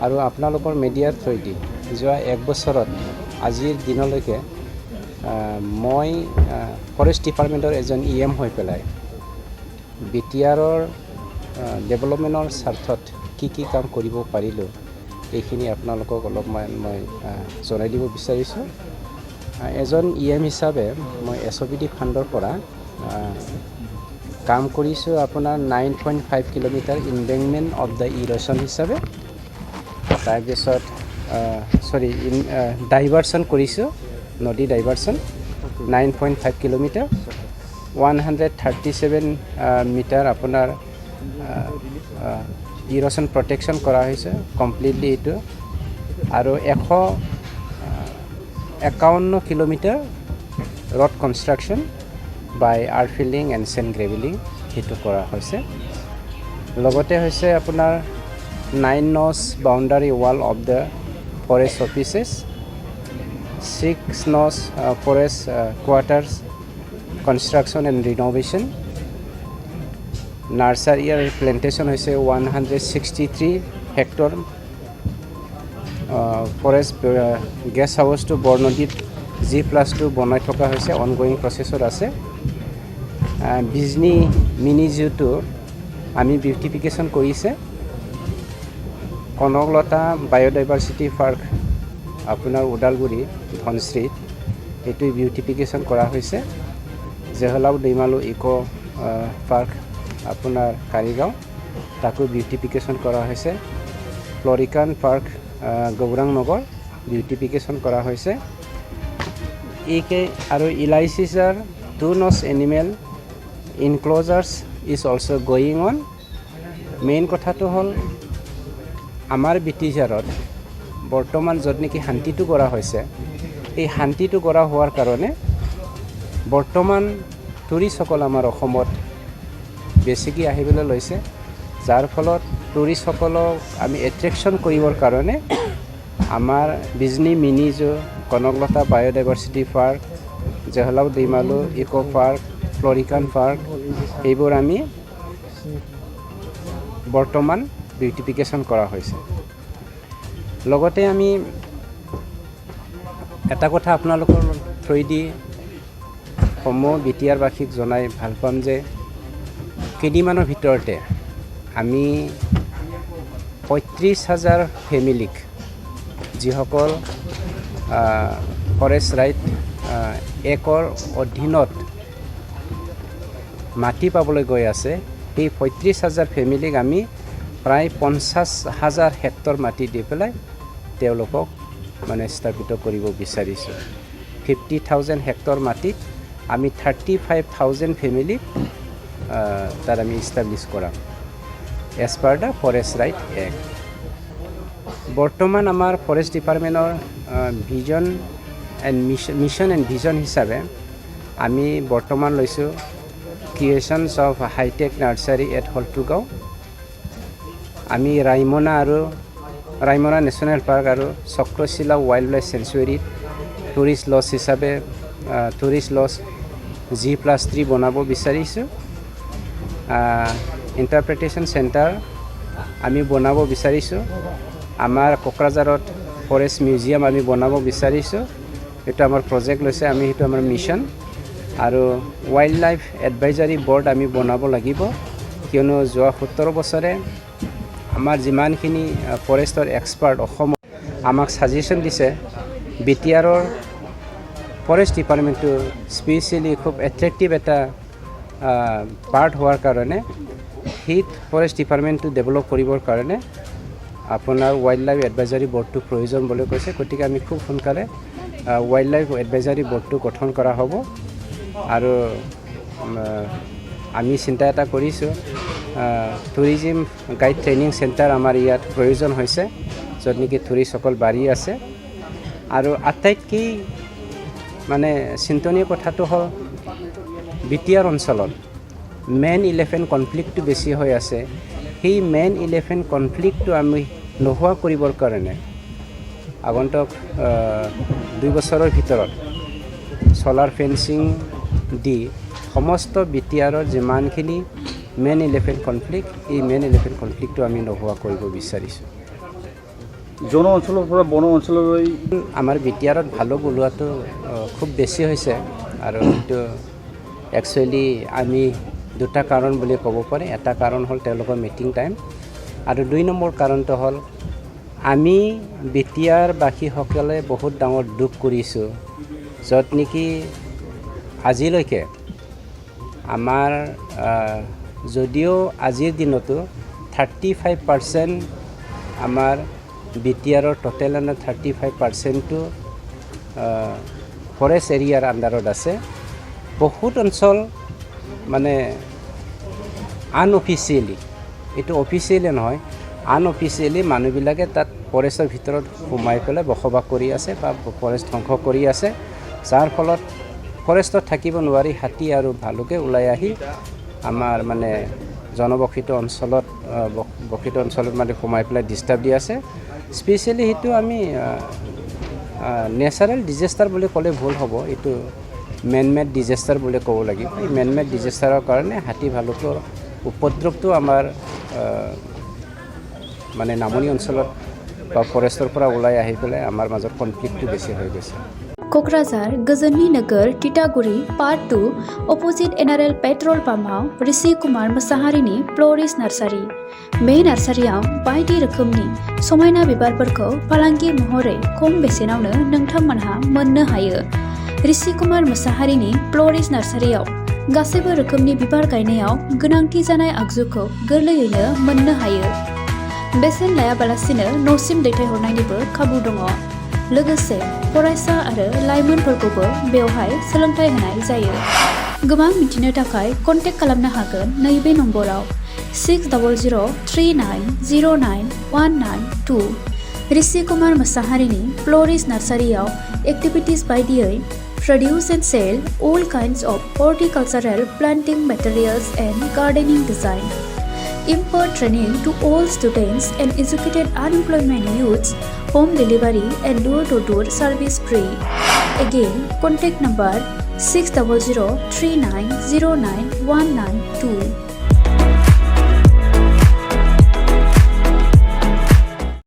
আৰু আপোনালোকৰ মিডিয়াৰ থ্ৰুদি যোৱা 1 বছৰত আজিৰ দিনলৈকে মই ফৰেষ্ট ডিপাৰ্টমেণ্টৰ এজন EM হৈ পেলাই বিটিআৰৰ ডেভেলপমেণ্টৰ স্বাৰ্থত কি কাম কৰিব পাৰিলোঁ এইখিনি আপোনালোকক অলপমান মই জনাই দিব বিচাৰিছোঁ। এজন EM হিচাপে মই SOPD ফাণ্ডৰ পৰা কাম কৰিছোঁ আপোনাৰ 9.5 কিলোমিটাৰ ইনবেংকমেণ্ট অফ দ্য ইৰ'শ্যন হিচাপে। তাৰপিছত ডাইভাৰশ্যন কৰিছোঁ, নদী ডাইভাৰশ্যন 9.5 কিলোমিটাৰ, 137 মিটাৰ আপোনাৰ ইৰ'শ্যন প্ৰটেকশ্যন কৰা হৈছে কমপ্লিটলি এইটো, আৰু 151 kilometre road construction by earth filling and sand gravelling সেইটো কৰা হৈছে। লগতে হৈছে আপোনাৰ 9 nos boundary wall of the forest offices, 6 nos forest quarters construction and renovation, nursery আৰু প্লেণ্টেশ্যন হৈছে 163 হেক্টৰ, ফৰেষ্ট গেষ্ট হাউচটো বৰনদীত G+2 বনাই থকা হৈছে, অনগয়িং প্ৰচেছত আছে। বিজনী মিনি জুটো আমি বিউটিফিকেশ্যন কৰিছে। কনকলতা বায়'ডাইভাৰ্চিটি পাৰ্ক আপোনাৰ ওদালগুৰি ধনশ্ৰীত এইটো বিউটিফিকেশ্যন কৰা হৈছে। জেহলাও দৈমালু ইক' পাৰ্ক আপোনাৰ কাৰিগাঁও তাকো বিউটিফিকেশ্যন কৰা হৈছে। ফ্লৰিকান পাৰ্ক গৌৰাং নগৰ বিউটিফিকেশ্যন কৰা হৈছে। আৰু ইলাইচিছাৰ 2 nos animal enclosures is also' going on. Main কথাটো হ'ল আমাৰ বিটিজাৰত বৰ্তমান য'ত নেকি শান্তিটো কৰা হৈছে, এই শান্তিটো কৰা হোৱাৰ কাৰণে বৰ্তমান টুৰিষ্টসকল আমাৰ অসমত বেছিকৈ আহিবলৈ লৈছে, যাৰ ফলত টুৰিষ্টসকলক আমি এট্ৰেকশ্যন কৰিবৰ কাৰণে আমাৰ Bijni mini zoo, Kanaklata biodiversity park, Jehlao Daimalu eco' park, florican park এইবোৰ আমি বৰ্তমান বিউটিফিকেশ্যন কৰা হৈছে। লগতে আমি এটা কথা আপোনালোকৰ থ্ৰুদি সমূহ বিটিআৰবাসীক জনাই ভাল পাম যে কেইদিনমানৰ ভিতৰতে আমি 35,000 ফেমিলিক যিসকল ফৰেষ্ট ৰাইট একৰ অধীনত মাটি পাবলৈ গৈ আছে, সেই 35,000 ফেমিলিক আমি প্ৰায় 50,000 হেক্টৰ মাটি দি পেলাই তেওঁলোকক মানে স্থাপিত কৰিব বিচাৰিছোঁ। 50,000 হেক্টৰ মাটিত আমি 35,000 ফেমিলিক তাত আমি ইষ্টাব্লিছ কৰাম as per the forest right act. বৰ্তমান আমাৰ ফৰেষ্ট ডিপাৰ্টমেণ্টৰ মিছন এণ্ড ভিজন হিচাপে আমি বৰ্তমান লৈছোঁ creations of hi tech nursery at হলটুগাঁও। আমি ৰাইমনা নেশ্যনেল পাৰ্ক আৰু চক্ৰশিলা ৱাইল্ড লাইফ চেঞ্চুৱেৰীত টুৰিষ্ট লজ হিচাপে টুৰিষ্ট লজ G+3 বনাব বিচাৰিছোঁ। ইণ্টাৰপ্ৰিটেশ্যন চেণ্টাৰ আমি বনাব বিচাৰিছোঁ। আমাৰ কোকৰাঝাৰত ফৰেষ্ট মিউজিয়াম আমি বনাব বিচাৰিছোঁ, এইটো আমাৰ প্ৰজেক্ট লৈছে, আমি সেইটো আমাৰ মিছন। আৰু ৱাইল্ড লাইফ এডভাইজাৰী বৰ্ড আমি বনাব লাগিব, কিয়নো যোৱা 17 বছৰে আমাৰ যিমানখিনি ফৰেষ্টৰ এক্সপাৰ্ট অসমত আমাক ছাজেশ্যন দিছে, বিটিআৰৰ ফৰেষ্ট ডিপাৰ্টমেণ্টটো স্পেচিয়েলি খুব এট্ৰেক্টিভ এটা পাৰ্ট হোৱাৰ কাৰণে সেই ফৰেষ্ট ডিপাৰ্টমেণ্টটো ডেভেলপ কৰিবৰ কাৰণে আপোনাৰ ৱাইল্ড লাইফ এডভাইজাৰী বৰ্ডটো প্ৰয়োজন বুলি কৈছে। গতিকে আমি খুব সোনকালে ৱাইল্ড লাইফ এডভাইজাৰী বৰ্ডটো গঠন কৰা হ'ব। আৰু আমি চিন্তা এটা কৰিছোঁ, টুৰিজিম গাইড ট্ৰেইনিং চেণ্টাৰ আমাৰ ইয়াত প্ৰয়োজন হৈছে, য'ত নেকি টুৰিষ্টসকল বাঢ়ি আছে। আৰু আটাইতকৈ মানে চিন্তনীয় কথাটো হ'ল বিটিআৰ অঞ্চলত মেন ইলেফেণ্ট কনফ্লিক্টটো বেছি হৈ আছে। সেই মেন ইলেফেণ্ট কনফ্লিক্টটো আমি নোহোৱা কৰিবৰ কাৰণে আগন্তুক 2 বছৰৰ ভিতৰত solar fencing দি সমস্ত বিটিআৰৰ যিমানখিনি মেন ইলেফেণ্ট কনফ্লিক্ট, এই মেন ইলেফেণ্ট কনফ্লিক্টটো আমি নোহোৱা কৰিব বিচাৰিছোঁ। জন অঞ্চলৰ পৰা বন অঞ্চললৈ আমাৰ বিটিআৰত ভালুক ওলোৱাটো খুব বেছি হৈছে আৰু এইটো একচুৱেলি আমি দুটা কাৰণ বুলি ক'ব পাৰি। এটা কাৰণ হ'ল তেওঁলোকৰ মিটিং টাইম আৰু 2 নম্বৰ কাৰণটো হ'ল আমি বিটিআৰ বাসীসকলে বহুত ডাঙৰ দুখ কৰিছোঁ, য'ত নেকি আজিলৈকে আমাৰ যদিও আজিৰ দিনতো 35% আমাৰ বিটিআৰৰ টোটেল 35%টো ফৰেষ্ট এৰিয়াৰ আণ্ডাৰত আছে। বহুত অঞ্চল মানে আনঅফিচিয়েলি, এইটো অফিচিয়েলি নহয়, আনঅফিচিয়েলি মানুহবিলাকে তাত ফৰেষ্টৰ ভিতৰত সোমাই পেলাই বসবাস কৰি আছে বা ফৰেষ্ট ধ্বংস কৰি আছে, যাৰ ফলত ফৰেষ্টত থাকিব নোৱাৰি হাতী আৰু ভালুকে ওলাই আহি আমাৰ মানে জনবসিত অঞ্চলত মানে সোমাই পেলাই ডিষ্টাৰ্ব দি আছে। স্পেচিয়েলি সেইটো আমি নেচাৰেল ডিজাষ্টাৰ বুলি ক'লে ভুল হ'ব, এইটো মেড ডিজাষ্টাৰ বুলি ক'ব লাগিব। এই মেড ডিজাষ্টাৰৰ কাৰণে হাতী ভালুকৰ উপদ্ৰৱটো আমাৰ মানে নামনি অঞ্চলত বা ফৰেষ্টৰ পৰা ওলাই আহি পেলাই আমাৰ মাজত কনফ্লিক্টটো বেছি হৈ গৈছে। क'क्राझार गोजोननि नोगोर Titaguri part 2 opposite NRL petrol पाम्पआव Rishi Kumar मोसाहारिनि फ्ल'रिस्ट nursery. बे नार्सारियाव बायदि रोखोमनि समायना बिबारफोरखौ फालांगि महरै खम बेसेनावनो नोंथांमोनहा मोननो हायो। ऋषि कुमार मोसाहारिनि फ्ल'रिस्ट नार्सारियाव गासैबो रोखोमनि बिबार गायनायाव गोनांथि जानाय आगजुखौ गोरलैयैनो मोननो हायो। बेसेन लायाबालासिनो न'सिम दैथायहरनायनिबो खाबु दङ। लोगोसे फरायसा आरो लाइमोनफोरखौबो बेवहाय सोलोंथाइ होनाय जायो। गोबां मिथिनो थाखाय कन्टेक्ट खालामनो हागोन नैबे नम्बराव 6009091992। ऋषि कुमार मोसाहारिनि फ्ल'रिस्ट नार्सारियाव एक्टिभिटिज बायदियै produce and sell all kinds of horticultural planting materials and gardening design. Impart training to all students and educated unemployment youths, home delivery and door-to-door service free. Again, contact number 6003909192.